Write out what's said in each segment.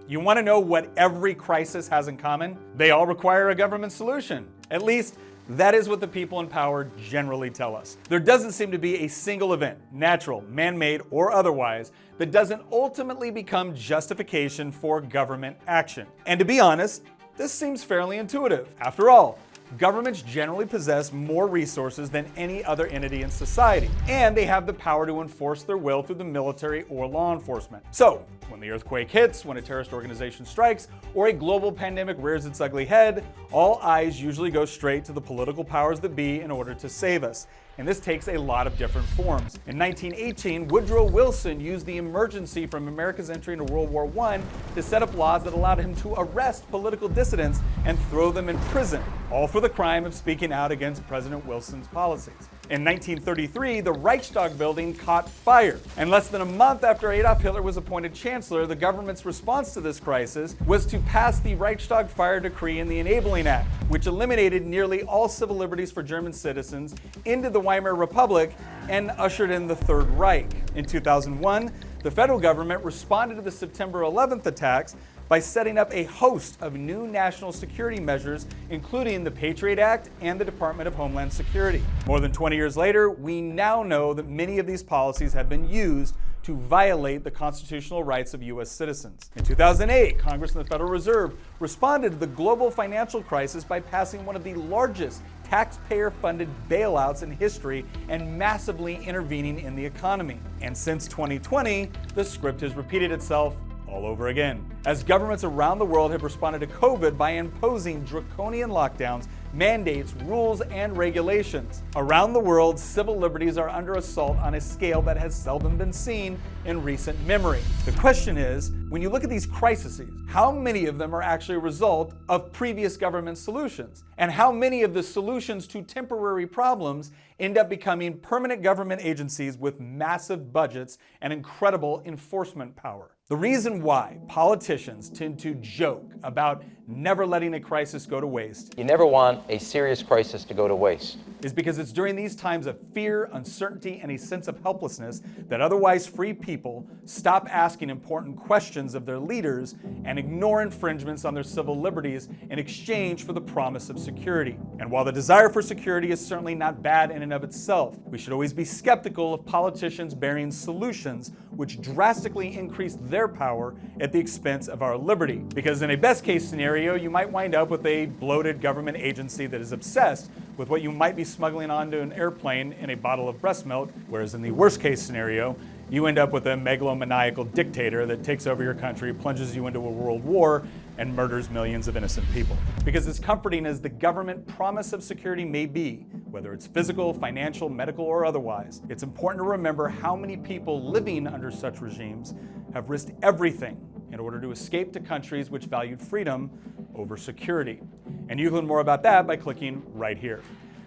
You want to know what every crisis has in common? They all require a government solution. At least, that is what the people in power generally tell us. There doesn't seem to be a single event, natural, man-made, or otherwise, that doesn't ultimately become justification for government action. And to be honest, this seems fairly intuitive. After all, governments generally possess more resources than any other entity in society, and they have the power to enforce their will through the military or law enforcement. So, when the earthquake hits, when a terrorist organization strikes, or a global pandemic rears its ugly head, all eyes usually go straight to the political powers that be in order to save us. And this takes a lot of different forms. In 1918, Woodrow Wilson used the emergency from America's entry into World War I to set up laws that allowed him to arrest political dissidents and throw them in prison, all for the crime of speaking out against President Wilson's policies. In 1933, the Reichstag building caught fire. And less than a month after Adolf Hitler was appointed chancellor, the government's response to this crisis was to pass the Reichstag Fire Decree and the Enabling Act, which eliminated nearly all civil liberties for German citizens, ended the Weimar Republic, and ushered in the Third Reich. In 2001, the federal government responded to the September 11th attacks by setting up a host of new national security measures, including the Patriot Act and the Department of Homeland Security. More than 20 years later, we now know that many of these policies have been used to violate the constitutional rights of U.S. citizens. In 2008, Congress and the Federal Reserve responded to the global financial crisis by passing one of the largest taxpayer-funded bailouts in history and massively intervening in the economy. And since 2020, the script has repeated itself all over again, as governments around the world have responded to COVID by imposing draconian lockdowns, mandates, rules, and regulations. Around the world, civil liberties are under assault on a scale that has seldom been seen in recent memory. The question is, when you look at these crises, how many of them are actually a result of previous government solutions? And how many of the solutions to temporary problems end up becoming permanent government agencies with massive budgets and incredible enforcement power? The reason why politicians tend to joke about never letting a crisis go to waste, you never want a serious crisis to go to waste, is because it's during these times of fear, uncertainty, and a sense of helplessness that otherwise free people stop asking important questions of their leaders and ignore infringements on their civil liberties in exchange for the promise of security. And while the desire for security is certainly not bad in and of itself, we should always be skeptical of politicians bearing solutions which drastically increase their power at the expense of our liberty. Because in a best case scenario, you might wind up with a bloated government agency that is obsessed with what you might be smuggling onto an airplane in a bottle of breast milk, whereas in the worst case scenario, you end up with a megalomaniacal dictator that takes over your country, plunges you into a world war, and murders millions of innocent people. Because as comforting as the government promise of security may be, whether it's physical, financial, medical, or otherwise, it's important to remember how many people living under such regimes have risked everything in order to escape to countries which valued freedom over security. And you can learn more about that by clicking right here.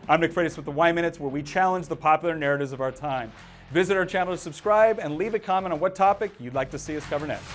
I'm Nick Freitas with the Y Minutes, where we challenge the popular narratives of our time. Visit our channel to subscribe and leave a comment on what topic you'd like to see us cover next.